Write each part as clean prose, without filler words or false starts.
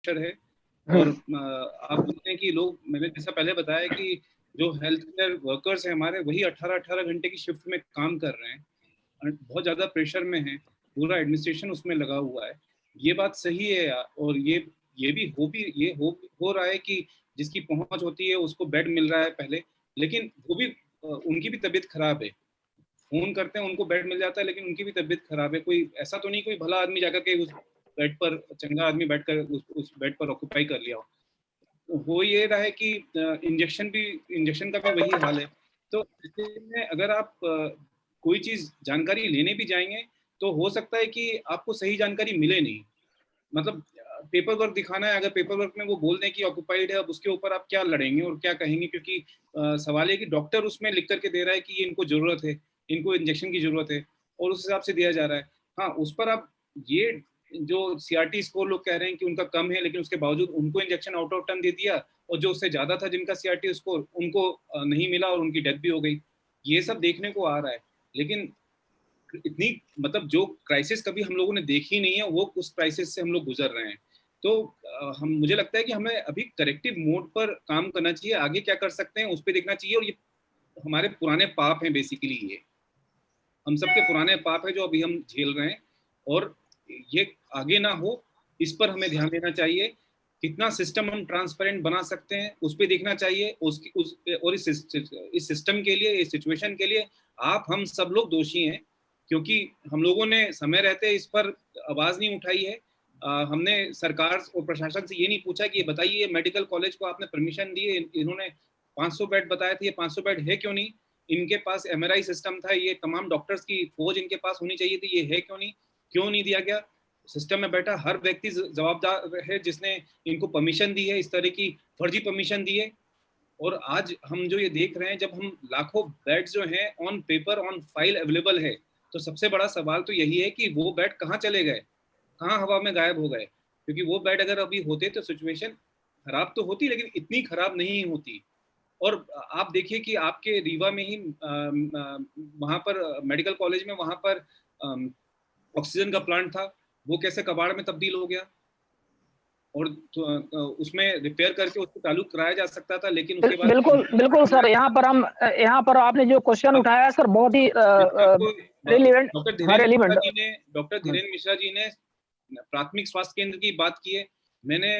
Pressure है। और आप देखते हैं कि लोग, मैंने जैसा पहले बताया कि जो हेल्थ केयर वर्कर्स हैं हमारे, वही 18-18 घंटे की शिफ्ट में काम कर रहे हैं, बहुत ज़्यादा प्रेशर में है, पूरा एडमिनिस्ट्रेशन उसमें लगा हुआ है। ये बात सही है यार, और ये भी हो रहा है कि जिसकी पहुंच होती है उसको बेड मिल रहा है पहले, लेकिन वो भी उनकी भी तबीयत खराब है। फोन करते हैं, उनको बेड मिल जाता है, लेकिन उनकी भी तबीयत खराब है। कोई ऐसा तो नहीं कोई भला आदमी जाकर के उस बेड पर, चंगा आदमी बैठकर उस बेड पर ऑक्यूपाई कर लिया हो ये रहा है कि इंजेक्शन का भी वही हाल है। तो इसमें अगर आप कोई चीज जानकारी लेने भी जाएंगे तो हो सकता है कि आपको सही जानकारी मिले नहीं। मतलब पेपर वर्क दिखाना है, अगर पेपर वर्क में वो बोल दें कि ऑक्यूपाइड है, अब उसके ऊपर आप क्या लड़ेंगे और क्या कहेंगे, क्योंकि सवाल है कि डॉक्टर उसमें लिख करके दे रहा है कि ये इनको जरूरत है, इनको इंजेक्शन की जरूरत है, और उस हिसाब से दिया जा रहा है। हाँ, उस पर आप ये जो सीआरटी स्कोर लोग कह रहे हैं कि उनका कम है, लेकिन उसके बावजूद उनको इंजेक्शन आउट ऑफ टर्न दे दिया, और जो उससे ज्यादा था जिनका सीआरटी स्कोर, उनको नहीं मिला और उनकी डेथ भी हो गई। ये सब देखने को आ रहा है। लेकिन इतनी, मतलब जो क्राइसिस कभी हम लोगों ने देखी नहीं है, वो उस क्राइसिस से हम लोग गुजर रहे हैं। तो हम मुझे लगता है कि हमें अभी करेक्टिव मोड पर काम करना चाहिए, आगे क्या कर सकते हैं उस पर देखना चाहिए। और ये हमारे पुराने पाप हैं बेसिकली, ये हम सबके पुराने पाप है जो अभी हम झेल रहे हैं, और ये आगे ना हो, इस पर हमें ध्यान देना चाहिए। कितना सिस्टम हम ट्रांसपेरेंट बना सकते हैं उस पर देखना चाहिए। और इस सिस्टम के लिए, इस सिचुएशन के लिए आप हम सब लोग दोषी हैं, क्योंकि हम लोगों ने समय रहते इस पर आवाज नहीं उठाई है। हमने सरकार और प्रशासन से ये नहीं पूछा कि ये बताइए, मेडिकल कॉलेज को आपने परमिशन दी है, इन्होंने 500 बेड बताए थे, ये 500 बेड है क्यों नहीं? इनके पास एमआरआई सिस्टम था, ये तमाम डॉक्टर्स की फौज इनके पास होनी चाहिए थी, ये है क्यों नहीं दिया गया? सिस्टम में बैठा हर व्यक्ति जवाबदार है जिसने इनको परमिशन दी है, इस तरह की फर्जी परमिशन दी है। और आज हम जो ये देख रहे हैं, जब हम लाखों बेड जो हैं on paper, on file available है, तो सबसे बड़ा सवाल तो यही है कि वो बेड कहाँ चले गए, कहाँ हवा में गायब हो गए? क्योंकि वो बेड अगर अभी होते तो सिचुएशन खराब तो होती, लेकिन इतनी खराब नहीं होती। और आप देखिए कि आपके रीवा में ही वहां पर मेडिकल कॉलेज में, वहां पर ऑक्सीजन का प्लांट था, वो कैसे कबाड़ में तब्दील हो गया? और उसमें रिपेयर करके उसको चालू कराया जा सकता था, लेकिन उसके बाद बिल्कुल बिल्कुल सर, यहाँ पर आपने जो क्वेश्चन उठाया है सर, बहुत ही रिलेवेंट। डॉक्टर धीरेन्द्र मिश्रा जी ने प्राथमिक स्वास्थ्य केंद्र की बात की है। मैंने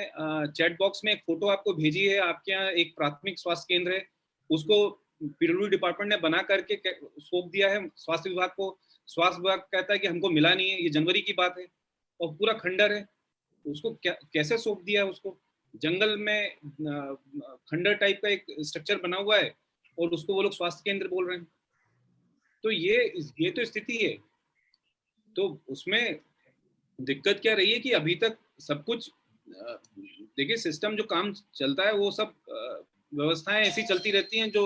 चैट बॉक्स में एक फोटो आपको भेजी है, आपके यहाँ एक प्राथमिक स्वास्थ्य केंद्र है, उसको पीडब्ल्यू डिपार्टमेंट ने बना करके सौंप दिया है स्वास्थ्य विभाग को। स्वास्थ्य विभाग कहता है कि हमको मिला नहीं है, ये जनवरी की बात है, और पूरा खंडर है। उसको कैसे सौंप दिया है? उसको जंगल में खंडर टाइप का एक स्ट्रक्चर बना हुआ है, और उसको वो लोग स्वास्थ्य केंद्र बोल रहे हैं। तो ये तो स्थिति है। तो उसमें दिक्कत क्या रही है कि अभी तक सब कुछ, देखिए सिस्टम जो काम चलता है वो सब व्यवस्थाएं ऐसी चलती रहती हैं जो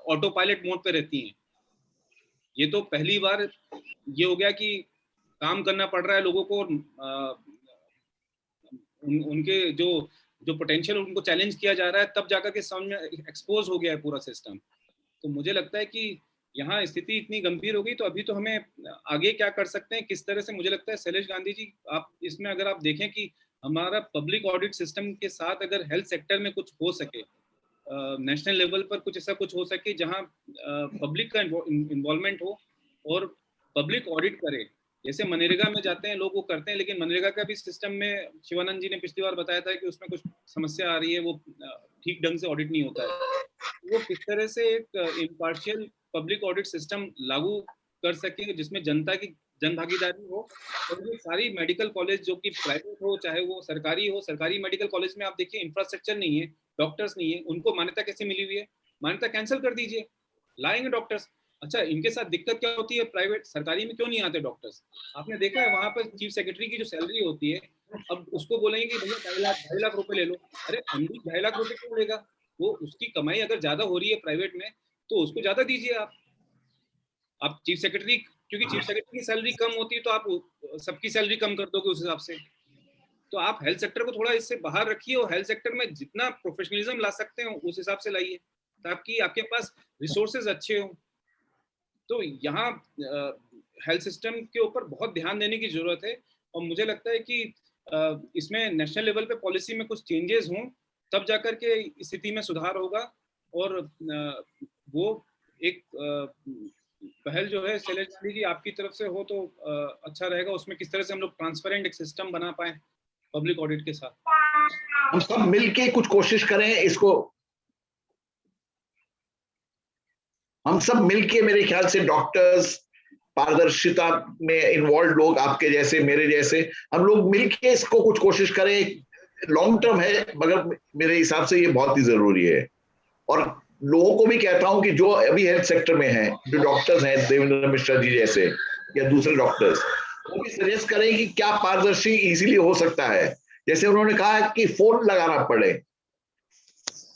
ऑटो पायलट मोड पे रहती हैं। ये तो पहली बार ये हो गया कि काम करना पड़ रहा है लोगों को, उनके जो जो पोटेंशियल उनको चैलेंज किया जा रहा है, तब जाकर के सामने एक्सपोज हो गया है पूरा सिस्टम। तो मुझे लगता है कि यहाँ स्थिति इतनी गंभीर हो गई, तो अभी तो हमें आगे क्या कर सकते हैं, किस तरह से, मुझे लगता है शैलेश गांधी जी, आप इसमें अगर आप देखें कि हमारा पब्लिक ऑडिट सिस्टम के साथ अगर हेल्थ सेक्टर में कुछ हो सके, नेशनल लेवल पर कुछ ऐसा कुछ हो सके जहाँ पब्लिक का इन्वॉल्वमेंट हो और पब्लिक ऑडिट करे। जैसे मनरेगा में जाते हैं लोग, वो करते हैं, लेकिन मनरेगा का भी सिस्टम में शिवानंद जी ने पिछली बार बताया था कि उसमें कुछ समस्या आ रही है, वो ठीक ढंग से ऑडिट नहीं होता है। वो किस तरह से एक इम्पार्शियल पब्लिक ऑडिट सिस्टम लागू कर सके जिसमें जनता की जन भागीदारी हो। और ये सारी मेडिकल कॉलेज जो कि प्राइवेट हो चाहे वो सरकारी हो, सरकारी मेडिकल कॉलेज में आप देखिए इंफ्रास्ट्रक्चर नहीं है, डॉक्टर्स नहीं है, उनको मान्यता कैसे मिली हुई है? मान्यता कैंसिल कर दीजिए, लाएंगे डॉक्टर्स। अच्छा, इनके साथ दिक्कत क्या होती है, प्राइवेट सरकारी में क्यों नहीं आते डॉक्टर्स? आपने देखा है वहां पर चीफ सेक्रेटरी की जो सैलरी होती है, अब उसको बोलेंगे कि भैया 2.5 लाख रुपए ले लो। अरे एमडी 2.5 लाख रुपए क्यों लेगा? वो उसकी कमाई अगर ज्यादा हो रही है प्राइवेट में, तो उसको ज्यादा दीजिए आप चीफ सेक्रेटरी, क्योंकि चीफ सेक्रेटरी की सैलरी कम होती है तो आप सबकी सैलरी कम कर दोगे उस हिसाब से। तो आप हेल्थ सेक्टर को थोड़ा इससे बाहर रखिए, और हेल्थ सेक्टर में जितना प्रोफेशनलिज्म ला सकते हो उस हिसाब से लाइए, ताकि आपके पास रिसोर्सेज अच्छे हों। तो यहाँ हेल्थ सिस्टम के ऊपर बहुत ध्यान देने की जरूरत है। और मुझे लगता है कि इसमें नेशनल लेवल पे पॉलिसी में कुछ चेंजेस हों, तब जाकर के स्थिति में सुधार होगा। और वो एक पहल जो है शैलेश जी आपकी तरफ से हो तो अच्छा रहेगा। उसमें किस तरह से हम लोग ट्रांसपेरेंट एक सिस्टम बना पाए पब्लिक ऑडिट के साथ। हम सब मिलके कुछ कोशिश करें इसको, हम सब मिलके, मेरे ख्याल से डॉक्टर्स, पारदर्शिता में इन्वॉल्व लोग, आपके जैसे मेरे जैसे, हम लोग मिलके इसको कुछ कोशिश करें। लॉन्ग टर्म है मगर मेरे हिसाब से ये बहुत ही जरूरी है। और लोगों को भी कहता हूं कि जो अभी हेल्थ सेक्टर में हैं, जो डॉक्टर्स हैं, देवेंद्र मिश्रा जी जैसे या दूसरे डॉक्टर्स, वो भी सजेस्ट करें कि क्या पारदर्शी इजीली हो सकता है। जैसे उन्होंने कहा कि फोन लगाना पड़े,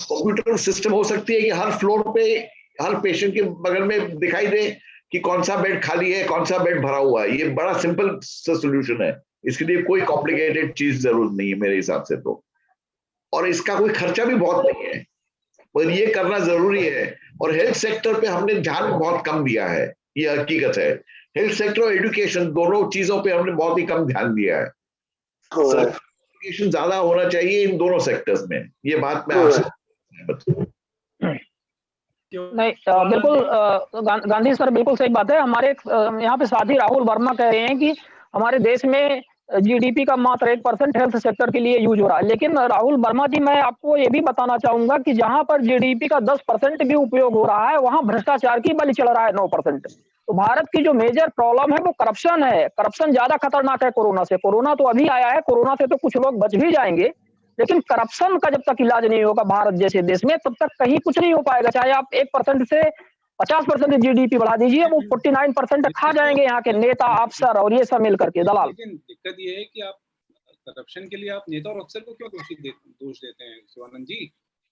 कंप्यूटर सिस्टम हो सकती है कि हर फ्लोर पे हर पेशेंट के बगल में दिखाई दे कि कौन सा बेड खाली है, कौन सा बेड भरा हुआ है। ये बड़ा सिंपल सोल्यूशन है, इसके लिए कोई कॉम्प्लिकेटेड चीज जरूरत नहीं है मेरे हिसाब से तो। और इसका कोई खर्चा भी बहुत नहीं है, पर ये करना जरूरी है। और हेल्थ सेक्टर पे हमने ध्यान बहुत कम दिया है, ये हकीकत है। हेल्थ सेक्टर और एजुकेशन दोनों चीजों पे हमने बहुत ही कम ध्यान दिया है। एजुकेशन ज्यादा होना चाहिए इन दोनों सेक्टर्स में, ये बात मैं आपसे नहीं बिल्कुल गांधी सर बिल्कुल सही बात है। हमारे यहाँ पे साथी राहुल वर्मा कह रहे हैं कि हमारे देश में जीडीपी का मात्र 1% हेल्थ सेक्टर के लिए यूज हो रहा है। लेकिन राहुल वर्मा जी, मैं आपको ये भी बताना चाहूंगा कि जहां पर जीडीपी का 10% भी उपयोग हो रहा है, वहां भ्रष्टाचार की बलि चढ़ रहा है 9%। तो भारत की जो मेजर प्रॉब्लम है वो करप्शन है। करप्शन ज्यादा खतरनाक है कोरोना से। कोरोना तो अभी आया है, कोरोना से तो कुछ लोग बच भी जाएंगे, लेकिन करप्शन का जब तक इलाज नहीं होगा भारत जैसे देश में, तब तक कहीं कुछ नहीं हो पाएगा। चाहे आप 1% से 50% जीडीपी बढ़ा दीजिए, वो 49% खा जाएंगे यहाँ के नेता, अफसर और ये सब मिल करके दलाल। लेकिन दिक्कत ये है कि आप करप्शन के लिए आप नेता और अफसर को क्यों दोष देते हैं शिवानंद जी?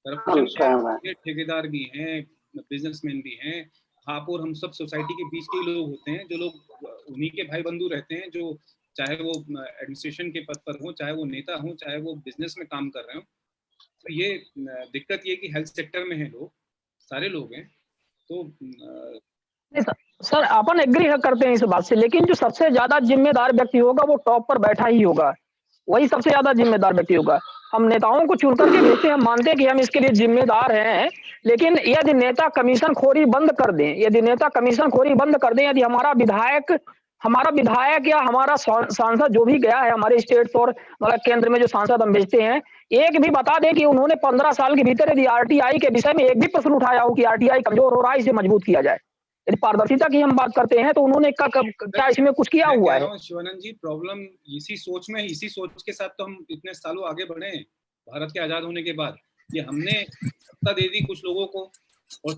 करप्शन के ठेकेदार भी हैं, बिजनेसमैन भी हैं, आप और हम सब सोसाइटी के बीच के लोग होते हैं, जो लोग उन्हीं के भाई बंधु रहते हैं, जो चाहे वो एडमिनिस्ट्रेशन के पद पर हो, चाहे वो नेता हो, चाहे वो बिजनेस में काम कर रहे हो। तो ये दिक्कत ये कि हेल्थ सेक्टर में है लोग, सारे लोग हैं। तो सर अपन एग्री करते हैं इस बात से, लेकिन जो सबसे ज्यादा जिम्मेदार व्यक्ति होगा वो टॉप पर बैठा ही होगा, वही सबसे ज्यादा जिम्मेदार व्यक्ति होगा। हम नेताओं को चुन करके भेजते हैं, हम मानते हैं कि हम इसके लिए जिम्मेदार हैं, लेकिन यदि नेता कमीशन खोरी बंद कर दें, यदि नेता कमीशन खोरी बंद कर दें, यदि हमारा विधायक या हमारा सांसद जो भी गया है हमारे स्टेट्स और मतलब केंद्र में जो सांसद हम भेजते हैं, एक भी बता दें कि उन्होंने 15 साल के भीतर यदि आरटीआई के विषय में एक भी प्रश्न उठाया हो कि आरटीआई कमजोर हो रहा है, इसे मजबूत किया जाए, यदि पारदर्शिता की हम बात करते हैं, तो उन्होंने क्या इसमें कुछ किया हुआ है? शिवानंद जी, प्रॉब्लम इसी सोच में, इसी सोच के साथ तो हम इतने सालों आगे बढ़े हैं भारत के आजाद होने के बाद। कि हमने सत्ता दे दी कुछ लोगों को और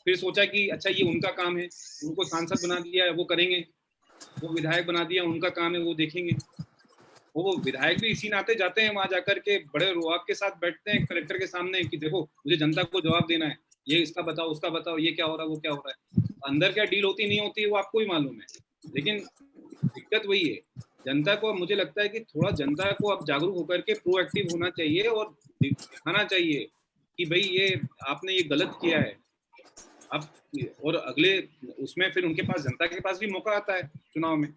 फिर सोचा कि अच्छा ये उनका काम है, उनको सांसद बना दिया है वो करेंगे, वो विधायक बना दिया उनका काम है वो देखेंगे। वो विधायक भी इसी नाते जाते हैं वहां जाकर के बड़े रुआब के साथ बैठते हैं कलेक्टर के सामने कि देखो मुझे जनता को जवाब देना है, ये इसका बताओ उसका बताओ, ये क्या हो रहा है वो क्या हो रहा है। अंदर क्या डील होती नहीं होती है वो आपको ही मालूम है। लेकिन दिक्कत वही है, जनता को, मुझे लगता है कि थोड़ा जनता को अब जागरूक होकर के प्रोएक्टिव होना चाहिए और दिखाना चाहिए कि भाई ये आपने ये गलत किया है। अब और अगले उसमें फिर उनके पास, जनता के पास भी मौका आता है चुनाव में,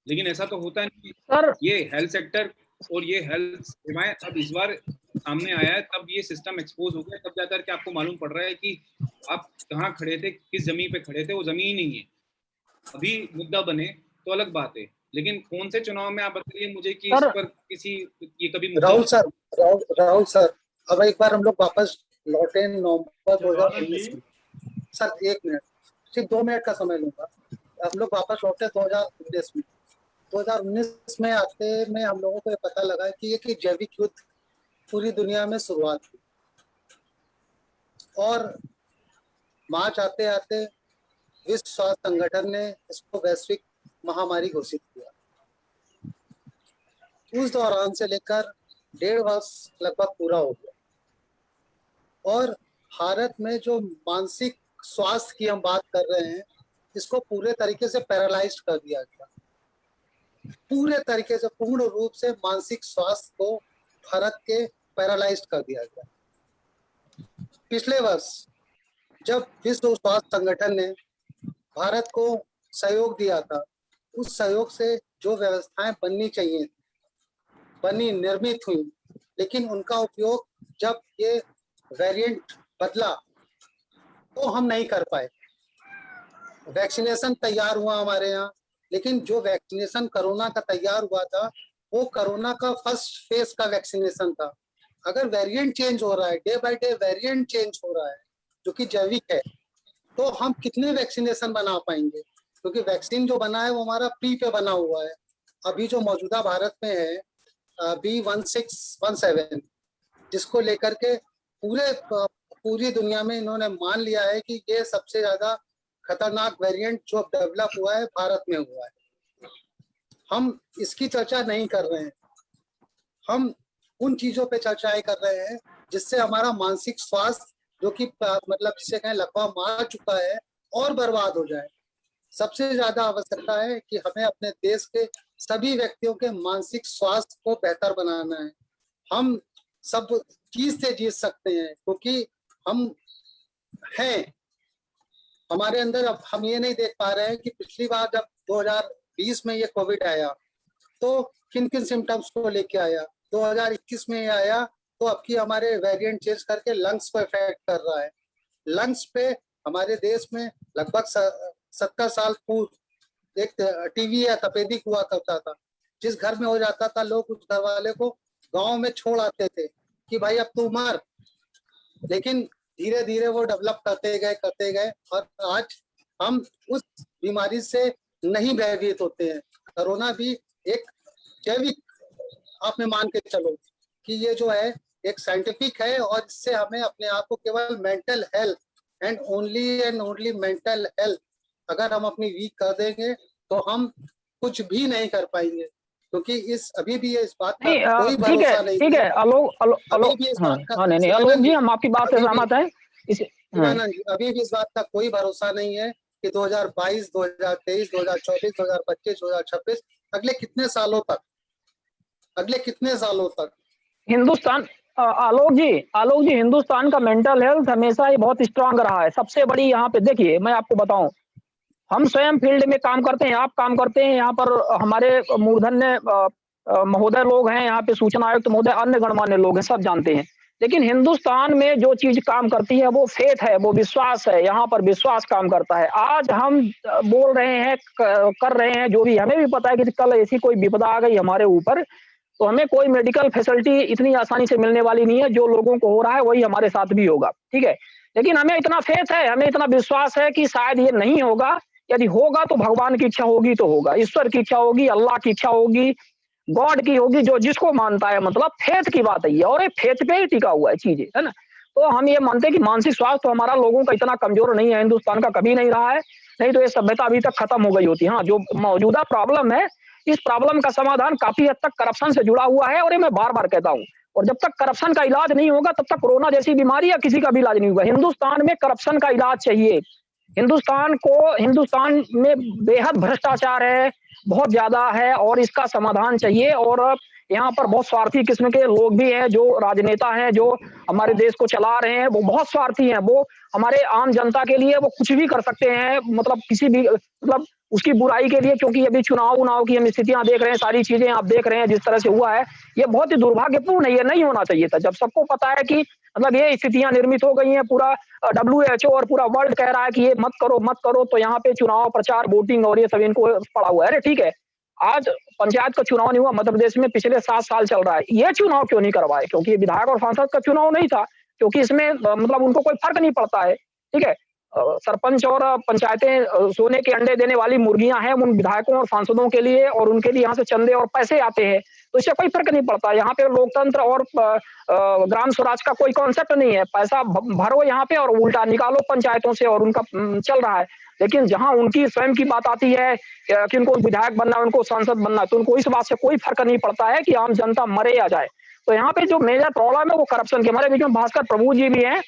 लेकिन ऐसा तो होता नहीं सर। ये हेल्थ सेक्टर और ये हेल्थ सेवाएं अब इस बार सामने आया है, तब ये सिस्टम एक्सपोज हो गया, तब जाकर के आपको मालूम पड़ रहा है कि आप कहाँ खड़े थे, किस जमीन पे खड़े थे, वो जमीन ही नहीं है। अभी मुद्दा बने तो अलग बात है, लेकिन कौन से चुनाव में आप बताइए मुझे कि इस पर किसी ये कभी राहुल सर अब एक बार हम लोग वापस लौटे नवंबर 2019 में। सर एक मिनट, सिर्फ 2 मिनट का समय लूंगा। हम लोग वापस लौटे 2019 में। 2019 में आते में हम लोगों को ये पता लगा कि एक जैविक युद्ध पूरी दुनिया में शुरुआत हुई और मार्च आते आते विश्व स्वास्थ्य संगठन ने इसको वैश्विक महामारी घोषित किया। उस दौरान से लेकर 1.5 वर्ष लगभग पूरा हो गया और भारत में जो मानसिक स्वास्थ्य की हम बात कर रहे हैं, इसको पूरे तरीके से पैरालाइज कर दिया गया। पूरे तरीके से पूर्ण रूप से मानसिक स्वास्थ्य को भारत के पैरालाइज कर दिया गया। पिछले वर्ष जब विश्व स्वास्थ्य संगठन ने भारत को सहयोग दिया था, उस सहयोग से जो व्यवस्थाएं बननी चाहिए बनी, निर्मित हुई, लेकिन उनका उपयोग जब ये वेरिएंट बदला तो हम नहीं कर पाए। वैक्सीनेशन तैयार हुआ हमारे यहाँ, लेकिन जो वैक्सीनेशन कोरोना का तैयार हुआ था वो कोरोना का फर्स्ट फेज का वैक्सीनेशन था। अगर वेरिएंट चेंज हो रहा है, day by day variant change हो रहा है जो कि जैविक है, तो हम कितने वैक्सीनेशन बना पाएंगे? क्योंकि वैक्सीन जो बना है वो हमारा प्री पे बना हुआ है। अभी जो मौजूदा भारत में है B1617, जिसको लेकर के पूरी दुनिया में इन्होंने मान लिया है कि ये सबसे ज्यादा खतरनाक वेरिएंट जो डेवलप हुआ है भारत में हुआ है। हम इसकी चर्चा नहीं कर रहे हैं, हम उन चीजों पे चर्चाएं कर रहे हैं जिससे हमारा मानसिक स्वास्थ्य, जो कि मतलब जिसे कहें लकवा मार चुका है, और बर्बाद हो जाए। सबसे ज्यादा आवश्यकता है कि हमें अपने देश के सभी व्यक्तियों के मानसिक स्वास्थ्य को बेहतर बनाना है। हम सब चीज से जीत सकते हैं क्योंकि हम हैं, हमारे अंदर। अब हम ये नहीं देख पा रहे हैं कि पिछली बार जब 2020 में ये कोविड आया तो किन किन सिम्टम्स को लेके आया, 2021 में ये आया तो अब की हमारे वेरिएंट चेंज करके लंग्स को इफेक्ट कर रहा है। लंग्स पे हमारे देश में लगभग 70 साल पूर्व एक टीवी या तपेदिक हुआ करता था। जिस घर में हो जाता था लोग उस घर वाले को गांव में छोड़ आते थे कि भाई अब तू मर, लेकिन धीरे धीरे वो डेवलप करते गए और आज हम उस बीमारी से नहीं भयभीत होते हैं। कोरोना भी एक जैविक, आप में मान के चलो कि ये जो है एक साइंटिफिक है, और इससे हमें अपने आप को केवल mental health and only mental health अगर हम अपनी वीक कर देंगे तो हम कुछ भी नहीं कर पाएंगे, क्योंकि अभी भी इस बात का कोई भरोसा नहीं है। ठीक है आलोक नहीं आलोक जी, हम आपकी बात से सहमत हैं। अभी भी इस बात का कोई भरोसा नहीं है कि 2022, 2023, 2024, 2025, 2026 अगले कितने सालों तक हिंदुस्तान, आलोक जी हिंदुस्तान का मेंटल हेल्थ हमेशा ही बहुत स्ट्रांग रहा है। सबसे बड़ी यहाँ पे देखिए, मैं आपको बताऊं, हम स्वयं फील्ड में काम करते हैं, आप काम करते हैं, यहाँ पर हमारे मूर्धन्य महोदय लोग हैं, यहाँ पे सूचना आयुक्त महोदय, अन्य गणमान्य लोग हैं, सब जानते हैं। लेकिन हिंदुस्तान में जो चीज काम करती है वो फेथ है, वो विश्वास है, यहाँ पर विश्वास काम करता है। आज हम बोल रहे हैं, कर रहे हैं जो भी, हमें भी पता है कि कल ऐसी कोई विपदा आ गई हमारे ऊपर तो हमें कोई मेडिकल फैसिलिटी इतनी आसानी से मिलने वाली नहीं है। जो लोगों को हो रहा है वही हमारे साथ भी होगा, ठीक है। लेकिन हमें इतना फेथ है, हमें इतना विश्वास है कि शायद ये नहीं होगा। यदि होगा तो भगवान की इच्छा होगी तो होगा, ईश्वर की इच्छा होगी, अल्लाह की इच्छा होगी, गॉड की होगी, जो जिसको मानता है। मतलब फेथ की बात है ये, और ये फेथ पे ही टिका हुआ है चीजें, है ना। तो हम ये मानते हैं कि मानसिक स्वास्थ्य तो हमारा लोगों का इतना कमजोर नहीं है, हिंदुस्तान का कभी नहीं रहा है, नहीं तो ये सभ्यता अभी तक खत्म हो गई होती। हाँ, जो मौजूदा प्रॉब्लम है, इस प्रॉब्लम का समाधान काफी हद तक करप्शन से जुड़ा हुआ है, और ये मैं बार बार कहता हूँ। और जब तक करप्शन का इलाज नहीं होगा तब तक कोरोना जैसी बीमारी या किसी का भी इलाज नहीं होगा। हिंदुस्तान में करप्शन का इलाज चाहिए। हिंदुस्तान में बेहद भ्रष्टाचार है, बहुत ज्यादा है, और इसका समाधान चाहिए। और यहाँ पर बहुत स्वार्थी किस्म के लोग भी हैं, जो राजनेता हैं, जो हमारे देश को चला रहे हैं, वो बहुत स्वार्थी हैं। वो हमारे आम जनता के लिए वो कुछ भी कर सकते हैं, मतलब किसी भी, मतलब उसकी बुराई के लिए। क्योंकि अभी चुनाव की हम स्थितियां देख रहे हैं, सारी चीजें आप देख रहे हैं जिस तरह से हुआ है, ये बहुत ही दुर्भाग्यपूर्ण है। ये नहीं होना चाहिए था। जब सबको पता है कि मतलब ये स्थितियां निर्मित हो गई हैं, पूरा WHO और पूरा वर्ल्ड कह रहा है कि ये मत करो, तो यहाँ पे चुनाव प्रचार, वोटिंग और ये सब इनको पड़ा हुआ है। अरे ठीक है, आज पंचायत का चुनाव नहीं हुआ मध्य प्रदेश में, पिछले 7 साल चल रहा है, ये चुनाव क्यों नहीं करवाए? क्योंकि विधायक और सांसद का चुनाव नहीं था, क्योंकि इसमें मतलब उनको कोई फर्क नहीं पड़ता है, ठीक है। सरपंच और पंचायतें सोने के अंडे देने वाली मुर्गियां हैं उन विधायकों और सांसदों के लिए, और उनके लिए यहाँ से चंदे और पैसे आते हैं, तो इससे कोई फर्क नहीं पड़ता। यहाँ पे लोकतंत्र और ग्राम स्वराज का कोई कॉन्सेप्ट नहीं है। पैसा भरो यहाँ पे और उल्टा निकालो पंचायतों से, और उनका चल रहा है। लेकिन जहां उनकी स्वयं की बात आती है कि उनको विधायक बनना है, उनको सांसद बनना है, तो उनको इस बात से कोई फर्क नहीं पड़ता है कि आम जनता मरे या जाए। तो यहाँ पे जो मेजर प्रॉब्लम है वो करप्शन के। हमारे बीच में भास्कर प्रभु जी भी हैं,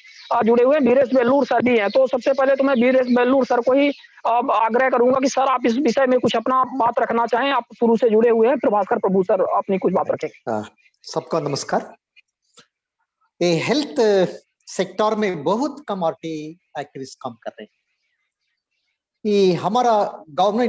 जुड़े हुए, बीरेश बेल्लूर सर भी हैं। तो सबसे पहले तो मैं बीरेश बेल्लूर सर को ही आग्रह करूंगा कि सर आप इस विषय में कुछ अपना बात रखना चाहें, आप शुरू से जुड़े हुए हैं। फिर भास्कर प्रभु सर अपनी कुछ बात रखें। सबका नमस्कार। ये हेल्थ सेक्टर में बहुत कम्युनिटी एक्टिविस्ट काम कर रहे हैं। ये हमारा गवर्नमेंट